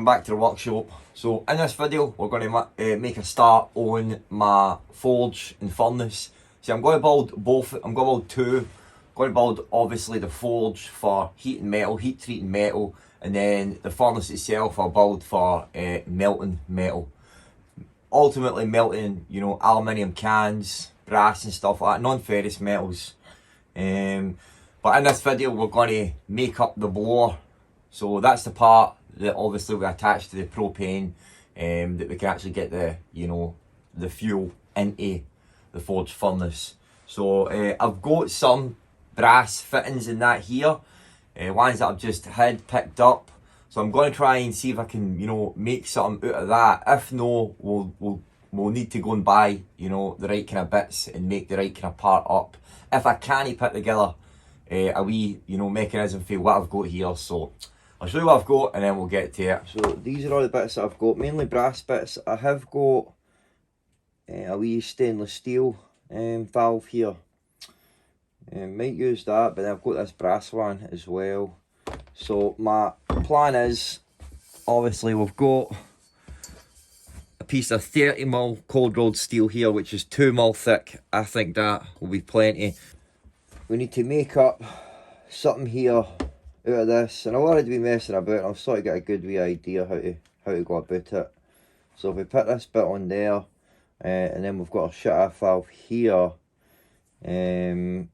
back to the workshop. So in this video we're going to make a start on my forge and furnace. See, I'm going to build both. I'm going to build two. I'm going to build obviously the forge for heating metal, heat treating metal, and then the furnace itself I'll build for melting metal. Ultimately melting, you know, aluminium cans, brass and stuff like that, non-ferrous metals. But in this video we're going to make up the blower. So that's the part that obviously we attach to the propane, that we can actually get the, you know, the fuel into the forge furnace. So I've got some brass fittings in that here, ones that I've just had picked up. So I'm going to try and see if I can, you know, make something out of that. If no, we'll need to go and buy, you know, the right kind of bits and make the right kind of part up. If I can't put together a wee, you know, mechanism for what I've got here. So I'll show you what I've got and then we'll get to it. So these are all the bits that I've got, mainly brass bits. I have got a wee stainless steel valve here. Might use that, but then I've got this brass one as well. So my plan is, obviously we've got a piece of 30mm cold rolled steel here, which is 2mm thick. I think that will be plenty. We need to make up something here out of this, and I'll already be messing about. I'll sort of get a good wee idea how to go about it. So if we put this bit on there, and then we've got a shut-off valve here, and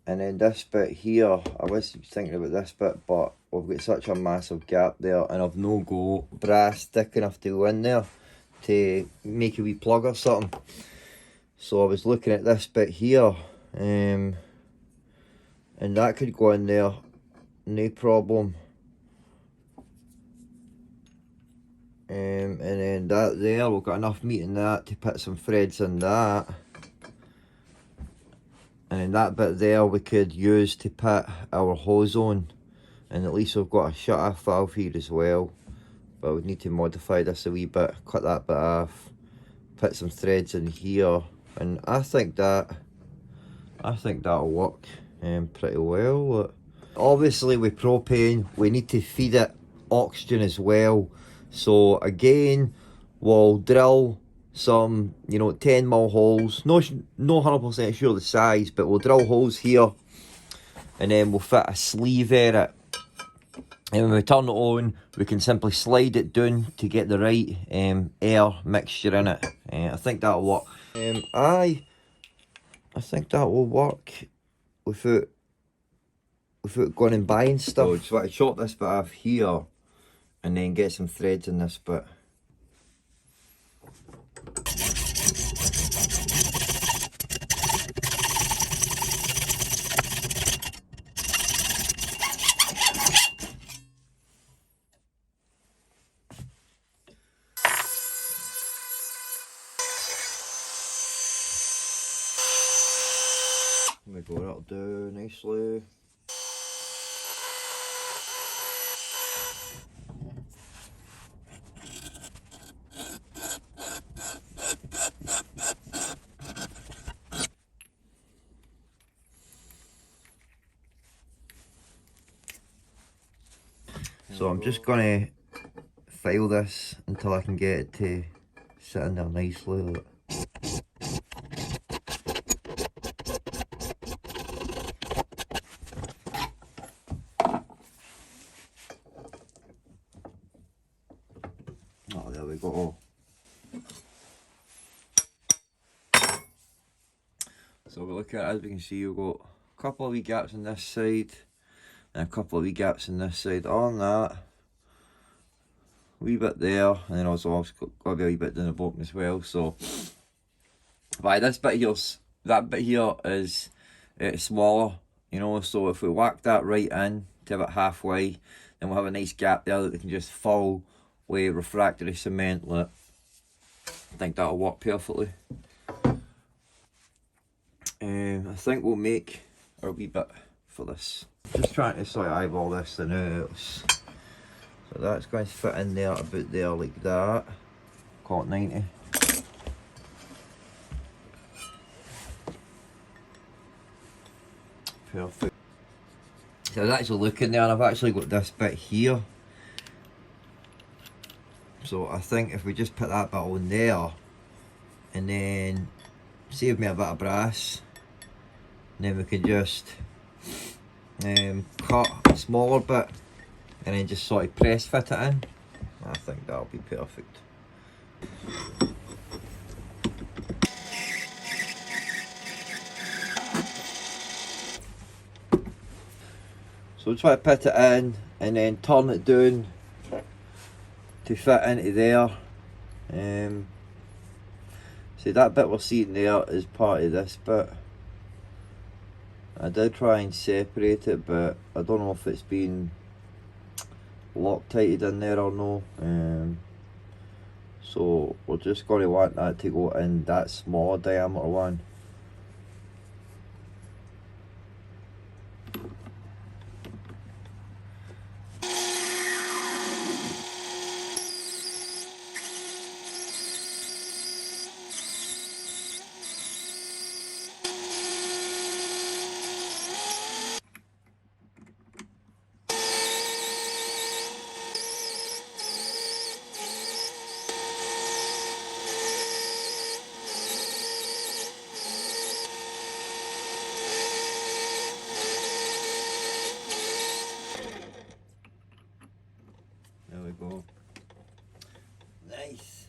then this bit here, I was thinking about this bit, but we've got such a massive gap there, and I've no got brass thick enough to go in there to make a wee plug or something. So I was looking at this bit here, and that could go in there, no problem. And then that there, we've got enough meat in that to put some threads in that. And then that bit there we could use to put our hose on. And at least we've got a shut-off valve here as well. But we'd need to modify this a wee bit, cut that bit off, put some threads in here. And I think that'll work pretty well. Obviously with propane we need to feed it oxygen as well. So again, we'll drill some, you know, 10mm holes. No 100% sure the size, but we'll drill holes here, and then we'll fit a sleeve in it. And when we turn it on, we can simply slide it down to get the right air mixture in it. I think that'll work. I think that will work without going and buying stuff. So just want to chop this bit off here, and then get some threads in this bit. There we go, that'll do nicely. So I'm just going to file this until I can get it to sit in there nicely. Oh, there we go. So we look at it, as we can see, we've got a couple of wee gaps on this side and a couple of wee gaps on this side. On that, wee bit there, and then also I've got to be a wee bit down the bottom as well. So, by this bit here, that bit here is smaller, you know. So if we whack that right in to about halfway, then we'll have a nice gap there that we can just fill with refractory cement. Look, I think that'll work perfectly. I think we'll make our wee bit for this. Just trying to sort of eyeball this thing out. So that's going to fit in there about there like that. Call it 90. Perfect. So I was actually looking there and I've actually got this bit here. So I think if we just put that bit on there and then save me a bit of brass, and then we can just cut a smaller bit and then just sort of press fit it in. I think that'll be perfect. So try to put it in and then turn it down to fit into there. See, that bit we're seeing there is part of this bit. I did try and separate it, but I don't know if it's been Loctited in there or no. So we're just going to want that to go in that smaller diameter one. There we go. Nice.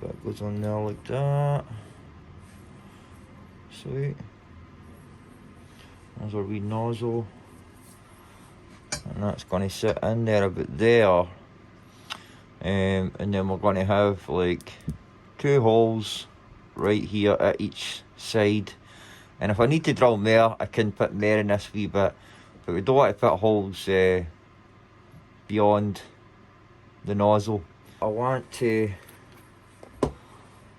That goes on there like that. Sweet. There's our wee nozzle. And that's going to sit in there about there. And then we're going to have like 2 holes right here at each side. And if I need to drill more, I can put more in this wee bit. But we don't want to put holes beyond the nozzle.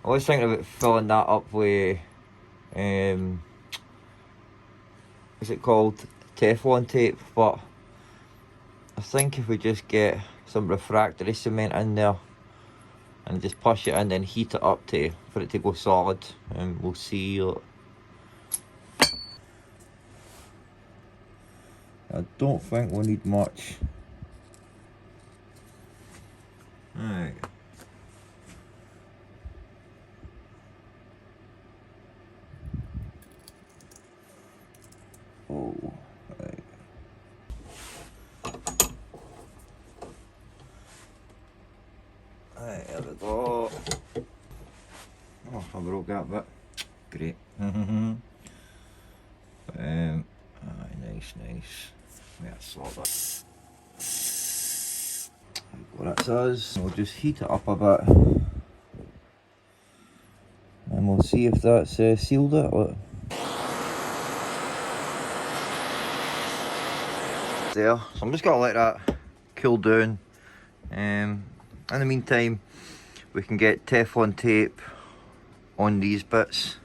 I was thinking about filling that up with, what's it called? Teflon tape, but I think if we just get some refractory cement in there and just push it in and heat it up for it to go solid, and we'll see. I don't think we'll need much. Alright. Oh, right. Alright, there we go. Oh, I broke that bit. Great. Nice. Yeah, solid. What that does, we'll just heat it up a bit. And we'll see if that's sealed it. There, so I'm just gonna let that cool down. In the meantime, we can get Teflon tape on these bits.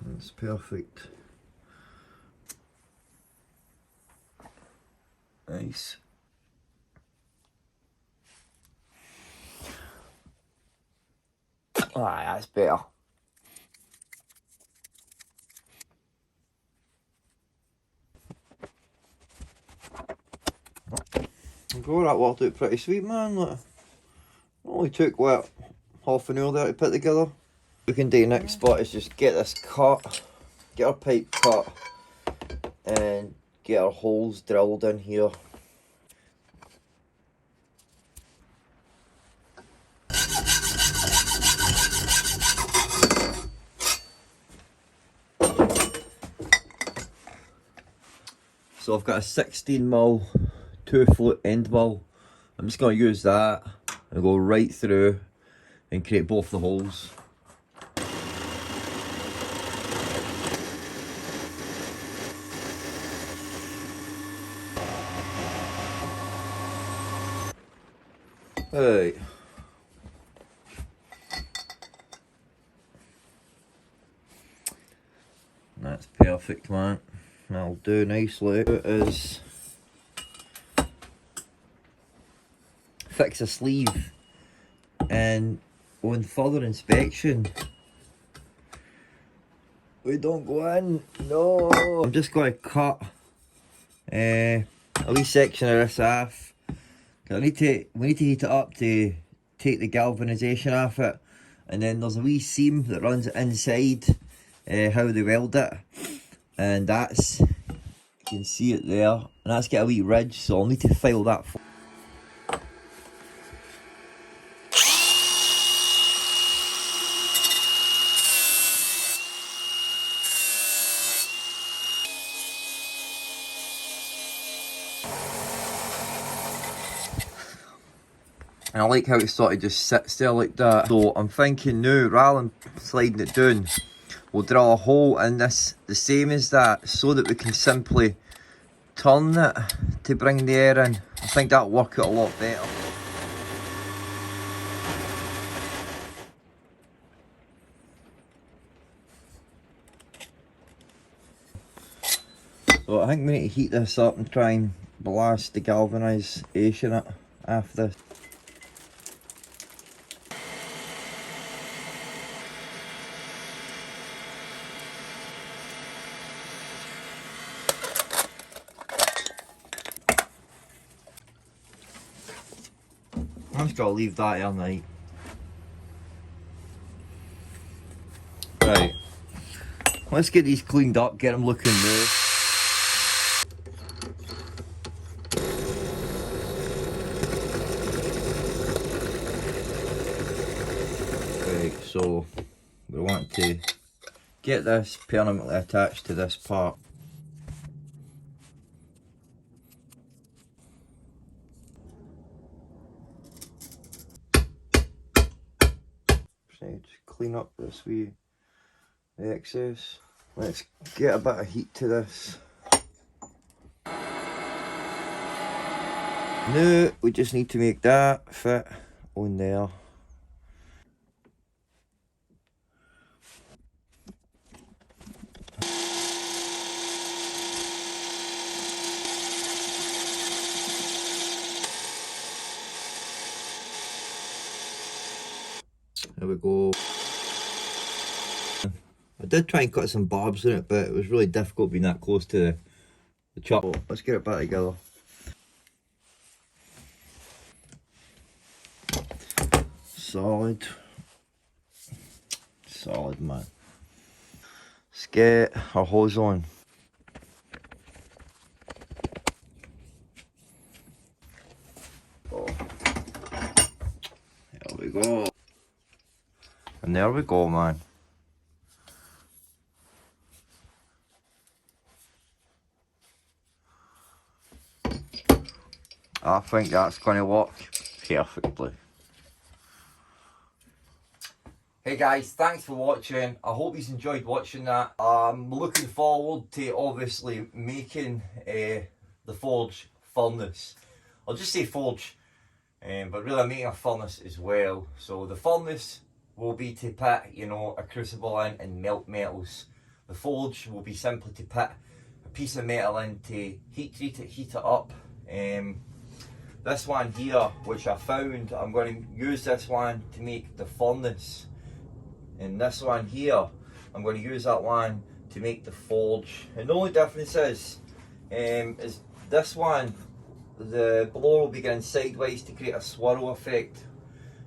That's perfect. Nice. Aye, that's better. God, that worked out pretty sweet, man. Look, it only took, what, half an hour there to put together. What we can do next spot is just get this cut, get our pipe cut, and get our holes drilled in here. So I've got a 16mm 2-foot end mill. I'm just going to use that and go right through and create both the holes. Right. That's perfect, man. That'll do nicely. It is fix a sleeve, and on further inspection we don't go in. No, I'm just going to cut a wee section of this off. We need to heat it up to take the galvanisation off it, and then there's a wee seam that runs inside how they weld it, and that's, you can see it there, and that's got a wee ridge, so I'll need to file that. And I like how it sort of just sits there like that. So I'm thinking now, rather than sliding it down, we'll drill a hole in this the same as that, so that we can simply turn it to bring the air in. I think that'll work out a lot better. So I think we need to heat this up and try and blast the galvanisation after this. I'm just gonna leave that here night. Right, let's get these cleaned up, get them looking new. Right, so we want to get this permanently attached to this part. Just clean up this wee excess. Let's get a bit of heat to this. Now we just need to make that fit on there. There we go. I did try and cut some barbs in it, but it was really difficult being that close to the chop. Let's get it back together. Solid. Solid, man. Let's get our hose on. Oh. There we go. And there we go, man. I think that's going to work perfectly. Hey guys, thanks for watching. I hope you enjoyed watching that. I'm looking forward to obviously making the forge furnace. I'll just say forge, but really I'm making a furnace as well. So the furnace will be to put, you know, a crucible in and melt metals. The forge will be simply to put a piece of metal in to heat treat it, heat it up. This one here, which I found, I'm going to use this one to make the furnace. And this one here, I'm going to use that one to make the forge. And the only difference is this one, the blower will be going sideways to create a swirl effect,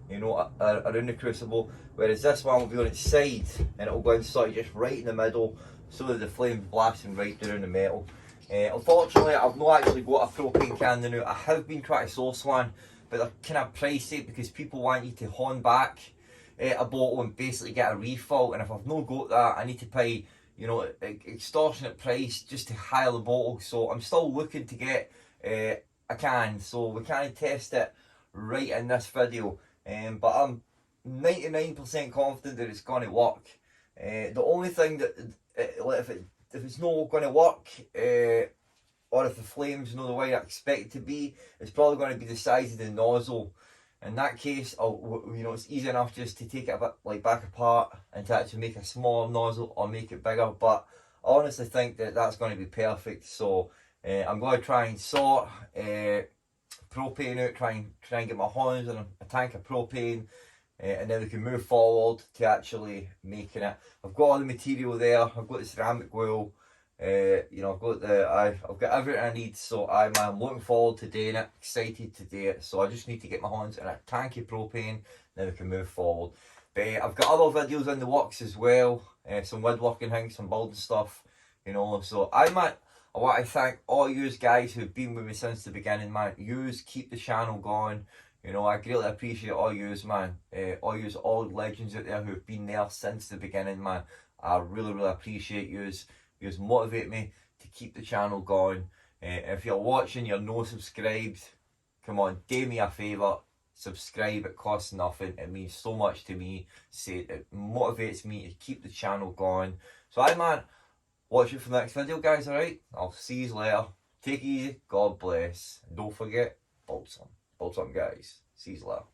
you know, around the crucible, whereas this one will be on its side and it will go inside just right in the middle so that the flame's blasting right through the metal. Unfortunately, I've not actually got a propane can now. I have been trying to source one, but they're kind of pricey because people want you to horn back a bottle and basically get a refill, and if I've not got that, I need to pay, you know, extortionate price just to hire the bottle. So I'm still looking to get a can, so we can't test it right in this video, but I'm 99% confident that it's going to work. The only thing that if it's not going to work, or if the flame's not the way I expect it to be, it's probably going to be the size of the nozzle. In that case, it's easy enough just to take it a bit like back apart and to actually make a smaller nozzle or make it bigger. But I honestly think that that's going to be perfect. So I'm going to try and sort propane out, try and get my hands on a tank of propane, and then we can move forward to actually making it. I've got all the material there. I've got the ceramic wheel. I've got everything I need, so I'm looking forward to doing it, excited to do it. So I just need to get my hands in a tank of propane, then we can move forward. But I've got other videos in the works as well, some woodworking things, some building stuff, you know. So I want to thank all you guys who've been with me since the beginning, man. Yous keep the channel going. You know, I greatly appreciate all yous, man. All legends out there who've been there since the beginning, man. I really, really appreciate yous. Yous motivate me to keep the channel going. If you're watching, you're no subscribed, come on, do me a favour, subscribe. It costs nothing. It means so much to me. It motivates me to keep the channel going. So man, watch it for the next video, guys. Alright, I'll see you later. Take it easy. God bless. And don't forget, build some, guys. See you later.